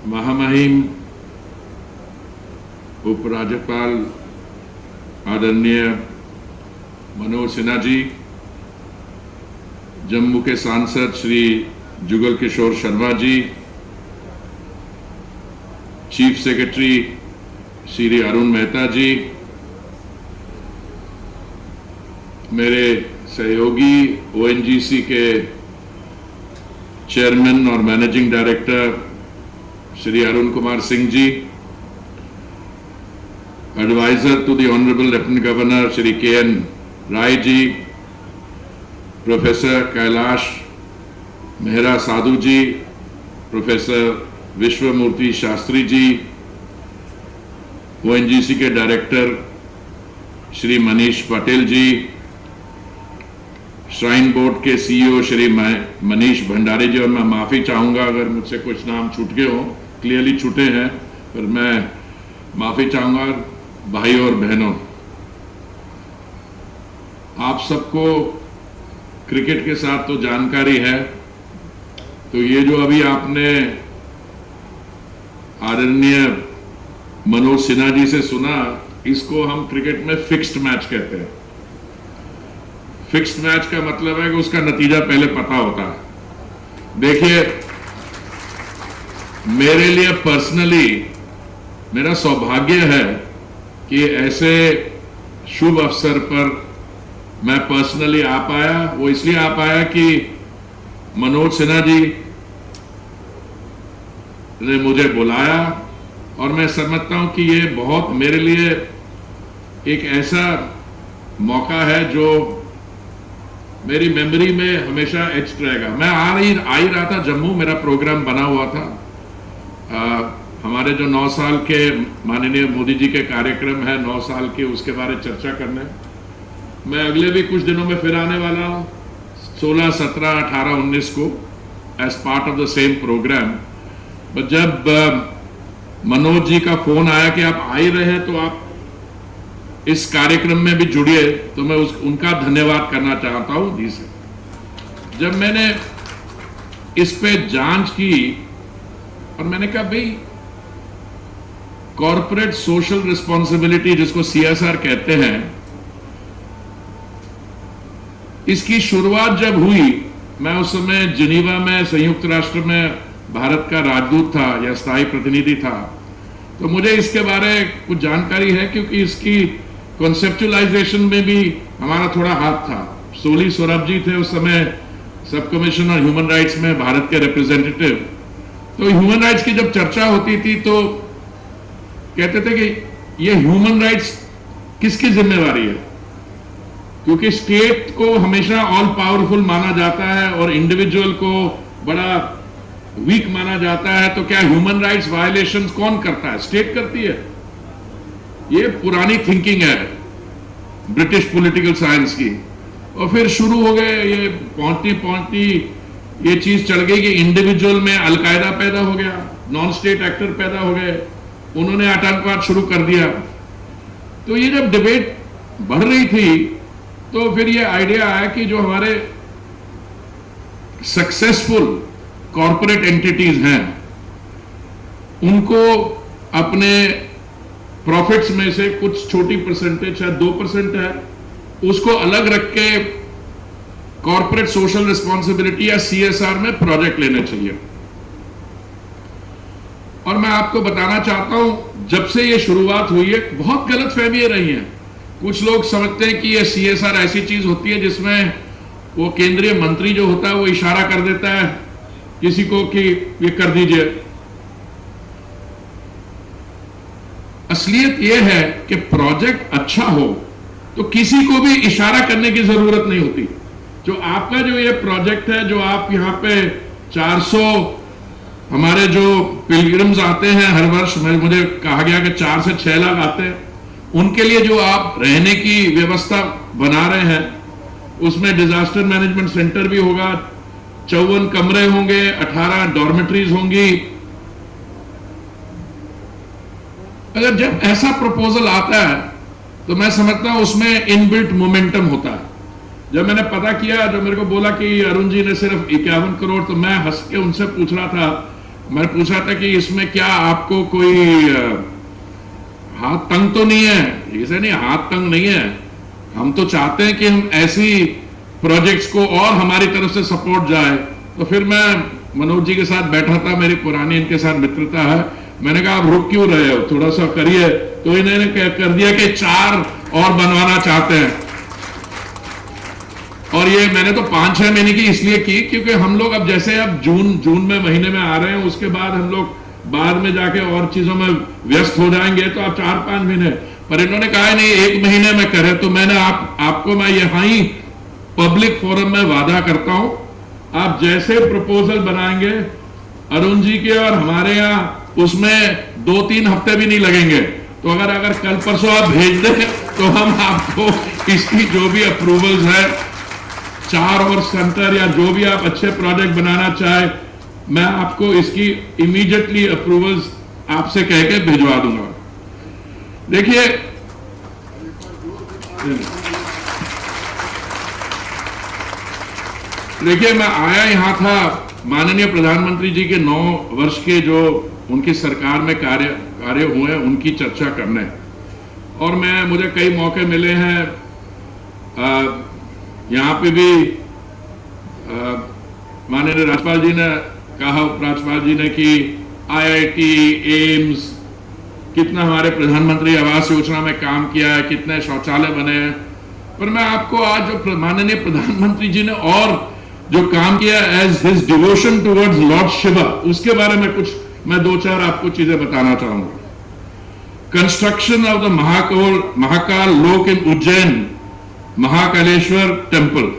महामहिम उपराज्यपाल आदरणीय मनोज सिन्हा जी, जम्मू के सांसद श्री जुगल किशोर शर्मा जी, चीफ सेक्रेटरी श्री अरुण मेहता जी, मेरे सहयोगी ओएनजीसी के चेयरमैन और managing director Shri Arun Kumar Singh ji, adviser to the honourable lieutenant governor Shri K N. Rai ji, professor Kailash Mehra Sadhu ji, professor Vishwamurti Shastri ji, ONGC के director Shri Manish Patel ji, shrine board के सीईओ श्री मनीष भंडारी जी, और मैं माफी चाहूंगा अगर मुझसे कुछ नाम छूट गए हों, क्लियरली छूटे हैं, पर मैं माफी चाहूंगा। भाई और बहनों, आप सबको क्रिकेट के साथ तो जानकारी है, तो ये जो अभी आपने आदरणीय मनोज सिन्हा जी से सुना, इसको हम क्रिकेट में फिक्स्ड मैच कहते हैं। फिक्स्ड मैच का मतलब है कि उसका नतीजा पहले पता होता है। देखिए, मेरे लिए पर्सनली मेरा सौभाग्य है कि ऐसे शुभ अवसर पर मैं पर्सनली आ पाया। वो इसलिए आ पाया कि मनोज सिन्हा जी ने मुझे बुलाया, और मैं समझता हूं कि ये बहुत मेरे लिए एक ऐसा मौका है जो मेरी मेमोरी में हमेशा एच्ड रहेगा। मैं आ ही रहा था जम्मू, मेरा प्रोग्राम बना हुआ था। हमारे जो 9 साल के माननीय मोदी जी के कार्यक्रम है, 9 साल के, उसके बारे में चर्चा करने मैं अगले भी कुछ दिनों में फिर आने वाला हूं, 16, 17, 18, 19 को, as part of the same program. But जब मनोज जी का फोन आया कि आप आ ही रहे हैं तो आप इस कार्यक्रम में भी जुड़िए, तो मैं उनका धन्यवाद करना चाहता हूं जी से। जब मैंने इस पे जांच की और मैंने कहा भाई, कॉर्पोरेट सोशल रिस्पॉन्सिबिलिटी जिसको CSR कहते हैं, इसकी शुरुआत जब हुई, मैं उस समय जिनीवा में संयुक्त राष्ट्र में भारत का राजदूत था या स्थायी प्रतिनिधि था, तो मुझे इसके बारे कुछ जानकारी है, क्योंकि इसकी कॉन्सेप्चुअलाइजेशन में भी हमारा थोड़ा हाथ था। सोली सौरभ जी थे उस समय सब कमीशन ऑन ह्यूमन राइट्स में भारत के रिप्रेजेंटेटिव। तो ह्यूमन राइट्स की जब चर्चा होती थी तो कहते थे कि ये ह्यूमन राइट्स किसकी जिम्मेवारी है, क्योंकि स्टेट को हमेशा ऑल पावरफुल माना जाता है और इंडिविजुअल को बड़ा वीक माना जाता है। तो क्या ह्यूमन राइट्स वायलेशंस कौन करता है? स्टेट करती है। ये पुरानी थिंकिंग है ब्रिटिश पॉलिटिकल साइंस की। और फिर शुरू हो गए, ये पहुंचती ये चीज चल गई कि इंडिविजुअल में अलकायदा पैदा हो गया, नॉन स्टेट एक्टर पैदा हो गए, उन्होंने आतंकवाद शुरू कर दिया। तो ये जब डिबेट बढ़ रही थी तो फिर ये आइडिया आया कि जो हमारे सक्सेसफुल कॉर्पोरेट एंटिटीज हैं, उनको अपने प्रॉफिट्स में से कुछ छोटी परसेंटेज, शायद 2% है, उसको अलग रख के कॉर्पोरेट सोशल रिस्पॉन्सिबिलिटी या CSR में प्रोजेक्ट लेने चाहिए। और मैं आपको बताना चाहता हूं, जब से ये शुरुआत हुई है, बहुत गलतफहमियां रही हैं। कुछ लोग समझते हैं कि ये CSR ऐसी चीज होती है जिसमें वो केंद्रीय मंत्री जो होता है वो इशारा कर देता है किसी को कि ये कर दीजिए। असलियत यह है कि प्रोजेक्ट अच्छा हो तो किसी को भी इशारा करने की जरूरत नहीं होती। जो आपका जो ये प्रोजेक्ट है, जो आप यहां पे 400 हमारे जो पिलग्रिम्स आते हैं हर वर्ष, मुझे कहा गया कि 4 से 6 लाख आते हैं, उनके लिए जो आप रहने की व्यवस्था बना रहे हैं, उसमें डिजास्टर मैनेजमेंट सेंटर भी होगा, 54 कमरे होंगे, 18 डॉर्मेटरीज होंगी। अगर जब ऐसा प्रपोजल आता है तो मैं समझता हूं उसमें इनबिल्ट मोमेंटम होता है। जब मैंने पता किया, जो मेरे को बोला कि अरुण जी ने सिर्फ 51 करोड़, तो मैं हंस के उनसे पूछ रहा था मैं पूछा था कि इसमें क्या आपको कोई हाथ तंग तो नहीं है? ऐसे नहीं, हाथ तंग नहीं है। हम तो चाहते हैं कि हम ऐसी प्रोजेक्ट्स को और हमारी तरफ से सपोर्ट जाए। तो फिर मैं मनोज जी के साथ बैठा था, मेरी पुरानी इनके साथ मित्रता है। मैंने कहा आप रुक क्यों रहे हो, थोड़ा सा करिए। तो इन्होंने कर दिया कि 4 और बनवाना चाहते हैं। और ये मैंने तो 5-6 महीने की इसलिए की क्योंकि हम लोग अब जैसे अब जून में महीने में आ रहे हैं, उसके बाद हम लोग बाद में जाके और चीजों में व्यस्त हो जाएंगे, तो अब 4-5 महीने। पर इन्होंने कहा नहीं 1 महीने में करें। तो मैंने आपको मैं यहां ही पब्लिक फोरम में वादा करता हूं, आप जैसे प्रपोजल बनाएंगे अरुण जी के और हमारे यहाँ, उसमें 2-3 हफ्ते भी नहीं लगेंगे। तो अगर कल परसों आप भेज दें तो हम आपको इसकी जो भी अप्रूवल्स है, 4 और सेंटर या जो भी आप अच्छे प्रोजेक्ट बनाना चाहे, मैं आपको इसकी इमीडिएटली अप्रूवल्स आपसे कह के भिजवा दूंगा। देखिए मैं आया यहां था माननीय प्रधानमंत्री जी के 9 वर्ष के जो उनकी सरकार में कार्य हुए उनकी चर्चा करने, और मुझे कई मौके मिले हैं यहां पे भी। माननीय राज्यपाल जी ने कहा, उपराज्यपाल जी ने कि IIT, एम्स, कितना हमारे प्रधानमंत्री आवास योजना में काम किया है, कितने शौचालय बने हैं। पर मैं आपको आज जो माननीय प्रधानमंत्री जी ने और जो काम किया as his devotion towards Lord Shiva, उसके बारे में कुछ मैं 2-4 आपको चीजें बताना चाहूंगा। Construction of the Mahakal Lok in Ujjain Mahakaleshwar temple,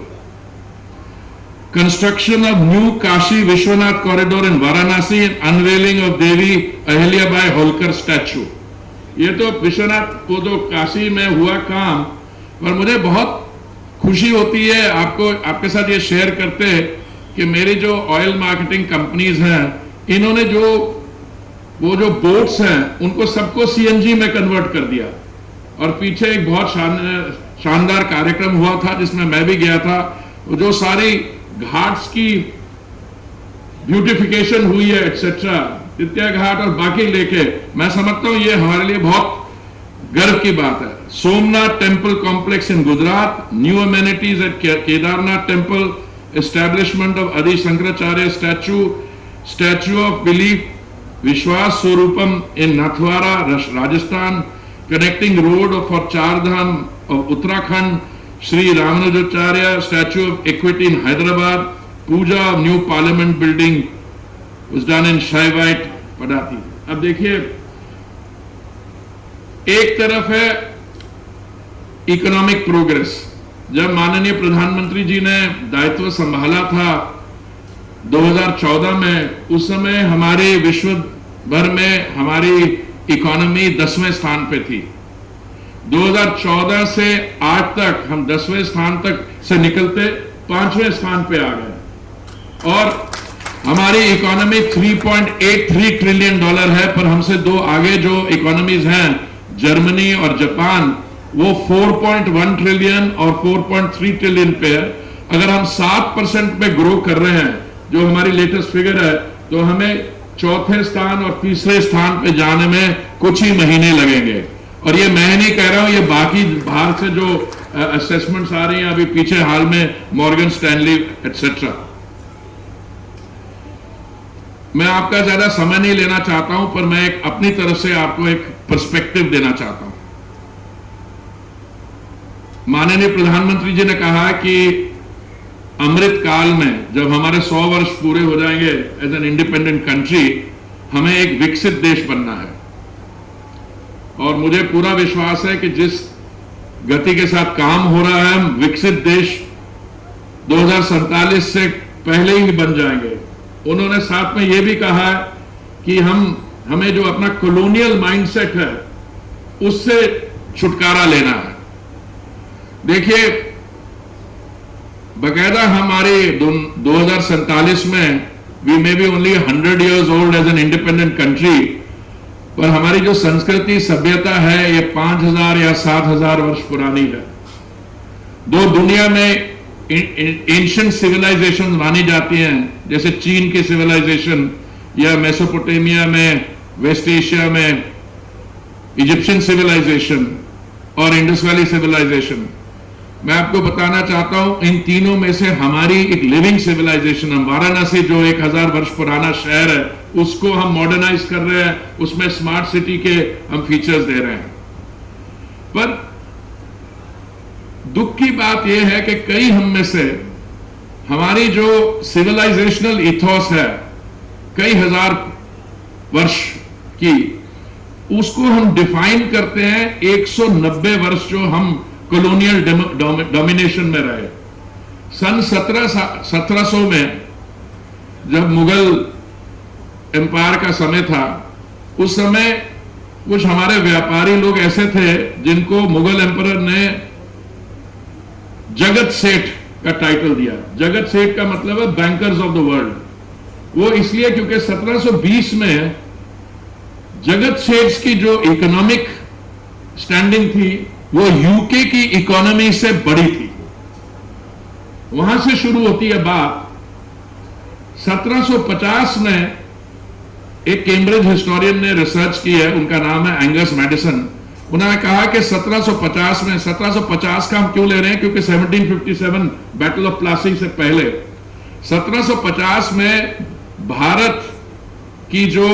construction of new Kashi Vishwanath corridor in Varanasi and unveiling of Devi Ahilyabai Holkar statue। ये तो विश्वनाथ को तो काशी में हुआ काम, पर मुझे बहुत खुशी होती है आपके साथ ये शेयर करते हैं कि मेरी जो ऑयल मार्केटिंग कंपनीज हैं, इन्होंने वो जो बोट्स हैं उनको सबको CNG में कन्वर्ट कर दिया। और पीछे एक बहुत शानदार कार्यक्रम हुआ था जिसमें मैं भी गया था। जो सारी घाट्स की ब्यूटिफिकेशन हुई है एक्सेट्रा, द्वितीय घाट और बाकी लेके, मैं समझता हूं ये हमारे लिए बहुत गर्व की बात है। Somnath temple complex in Gujarat, new amenities at Kedarnath temple, establishment of Adi Shankaracharya statue of belief Vishwas Swaroopam in Nathdwara Rajasthan, connecting road for 4 Dham of Uttarakhand, Sri Ramanujacharya Statue of Equity in Hyderabad, Puja of New Parliament Building was done in Shaivite Padati। अब देखिए, एक तरफ है economic progress. जब माननीय प्रधानमंत्री जी ने दायित्व संभाला था 2014 में, उस समय हमारे विश्व भर में हमारी इकोनॉमी 10वें स्थान पे थी। 2014 से आज तक हम 10वें स्थान तक से निकलते 5वें स्थान पे आ गए, और हमारी इकोनॉमी $3.83 ट्रिलियन है। पर हमसे 2 आगे जो इकोनॉमीज हैं, जर्मनी और जापान, वो 4.1 ट्रिलियन और 4.3 ट्रिलियन पे है। अगर हम 7% पे ग्रो कर रहे हैं, जो हमारी लेटेस्ट फिगर है, तो हमें 4थे स्थान और 3रे स्थान पे जाने में कुछ ही महीने लगेंगे। और ये मैं नहीं कह रहा हूं, ये बाकी बाहर से जो असेसमेंट्स आ रही हैं अभी पीछे हाल में, मॉर्गन स्टैनली एटसेट्रा। मैं आपका ज्यादा समय नहीं लेना चाहता हूं, पर मैं अपनी तरफ से आपको एक पर्सपेक्टिव देना चाहता हूं। माननीय प्रधानमंत्री जी ने कहा कि अमृत काल में जब हमारे 100 वर्ष पूरे हो जाएंगे एज एन इंडिपेंडेंट कंट्री, हमें एक विकसित देश बनना है। और मुझे पूरा विश्वास है कि जिस गति के साथ काम हो रहा है, हम विकसित देश 2047 से पहले ही बन जाएंगे। उन्होंने साथ में यह भी कहा है कि हमें जो अपना कॉलोनियल माइंडसेट है उससे छुटकारा लेना है। देखिए, बकायदा हमारे 2047 में we may be only 100 years old as an independent country, पर हमारी जो संस्कृति सभ्यता है ये 5000 या 7000 वर्ष पुरानी है। दो दुनिया में एंशिएंट सिविलाइजेशन मानी जाती हैं, जैसे चीन की सिविलाइजेशन या मेसोपोटामिया में, वेस्ट एशिया में इजिप्शियन सिविलाइजेशन और इंडस वैली सिविलाइजेशन, मैं आपको बताना चाहता हूं इन तीनों में से हमारी एक लिविंग सिविलाइजेशन, हम वाराणसी जो 1000 वर्ष पुराना शहर है उसको हम मॉडर्नाइज कर रहे हैं, उसमें स्मार्ट सिटी के हम फीचर्स दे रहे हैं। पर दुख की बात यह है कि कई हम में से हमारी जो सिविलाइजेशनल इथोस है कई हजार वर्ष की, उसको हम डिफाइन करते हैं 190 वर्ष जो हम कॉलोनियल डोमिनेशन में रहे। सन 1700 में जब मुगल एम्पायर का समय था, उस समय कुछ हमारे व्यापारी लोग ऐसे थे जिनको मुगल एम्परर ने जगत सेठ का टाइटल दिया। जगत सेठ का मतलब है बैंकर्स ऑफ द वर्ल्ड। वो इसलिए क्योंकि 1720 में जगत सेठ की जो इकोनॉमिक स्टैंडिंग थी वो यूके की इकोनॉमी से बड़ी थी। वहां से शुरू होती है बात। 1750 में एक कैम्ब्रिज हिस्टोरियन ने रिसर्च की है, उनका नाम है एंगस मैडिसन। उन्होंने कहा कि 1750 में, 1750 का हम क्यों ले रहे हैं क्योंकि 1757 बैटल ऑफ प्लासी से पहले 1750 में भारत की जो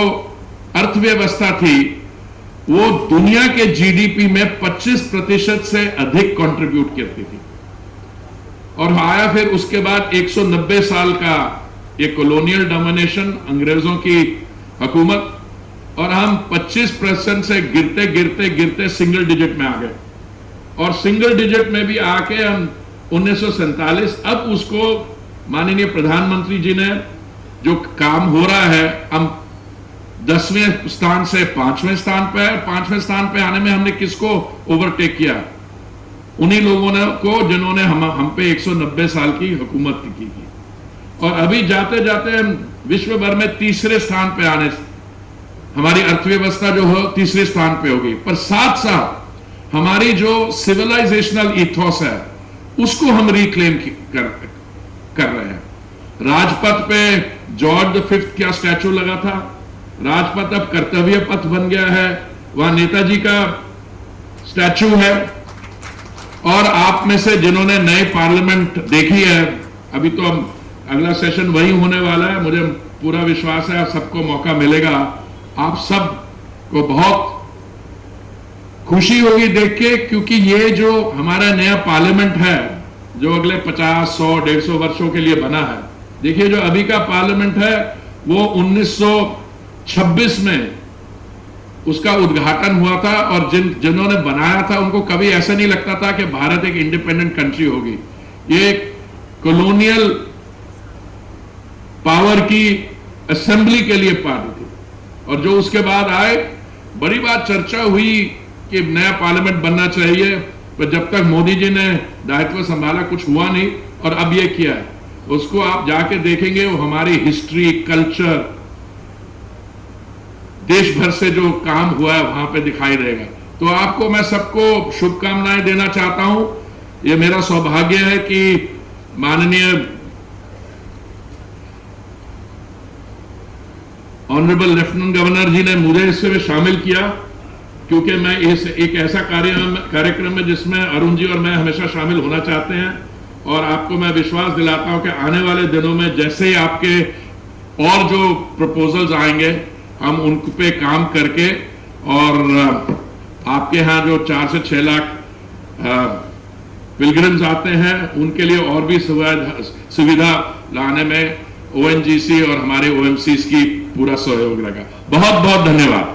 अर्थव्यवस्था थी वो दुनिया के जीडीपी में 25% से अधिक कंट्रीब्यूट करती थी। और आया फिर उसके बाद 190 साल का ये कॉलोनियल डोमिनेशन, अंग्रेजों की हुकूमत, और हम 25% से गिरते गिरते गिरते सिंगल डिजिट में आ गए। और सिंगल डिजिट में भी आके हम 1947, अब उसको माननीय प्रधानमंत्री जी ने जो काम हो रहा है, हम 10वें स्थान से 5वें स्थान पे है। 5वें स्थान पे आने में हमने किसको ओवरटेक किया? उन्हीं लोगों ने को जिन्होंने हम पे 190 साल की हुकूमत की थी। और अभी जाते जाते हम विश्व भर में तीसरे स्थान पे आने, हमारी अर्थव्यवस्था जो हो तीसरे स्थान पे होगी। पर साथ साथ हमारी जो सिविलाइजेशनल इथोस है उसको हम रिक्लेम कर रहे हैं। राजपथ पे जॉर्ज V का स्टैचू लगा था, राजपथ अब कर्तव्य पथ बन गया है, वहां नेताजी का स्टैचू है। और आप में से जिन्होंने नए पार्लियामेंट देखी है, अभी तो हम अगला सेशन वही होने वाला है, मुझे पूरा विश्वास है सबको मौका मिलेगा। आप सब को बहुत खुशी होगी देख के, क्योंकि ये जो हमारा नया पार्लियामेंट है जो अगले 50, 100, 150 वर्षों के लिए बना है, देखिए जो अभी का पार्लियामेंट है वो 1926 में उसका उद्घाटन हुआ था। और जिन्होंने बनाया था उनको कभी ऐसा नहीं लगता था कि भारत एक इंडिपेंडेंट कंट्री होगी। ये कॉलोनियल पावर की असेंबली के लिए पार्टी थी। और जो उसके बाद आए, बड़ी बात चर्चा हुई कि नया पार्लियामेंट बनना चाहिए, पर जब तक मोदी जी ने दायित्व संभाला कुछ हुआ नहीं। और अब ये किया है, उसको आप जाके देखेंगे, वो हमारी हिस्ट्री, कल्चर, देश भर से जो काम हुआ है वहां पे दिखाई देगा। तो आपको मैं सबको शुभकामनाएं देना चाहता हूं। ये मेरा सौभाग्य है कि माननीय ऑनरेबल लेफ्टिनेंट गवर्नर जी ने मुझे इसमें शामिल किया, क्योंकि मैं एक ऐसा कार्यक्रम में जिसमें अरुण जी और मैं हमेशा शामिल होना चाहते हैं। और आपको मैं विश्वास दिलाता हूं कि आने वाले दिनों में जैसे ही आपके और जो प्रपोजल्स आएंगे हम उन पे काम करके, और आपके यहाँ जो 4 से 6 लाख पिलग्रिम्स आते हैं उनके लिए और भी सुविधा लाने में ONGC और हमारे OMCs की पूरा सहयोग रहेगा। बहुत बहुत धन्यवाद।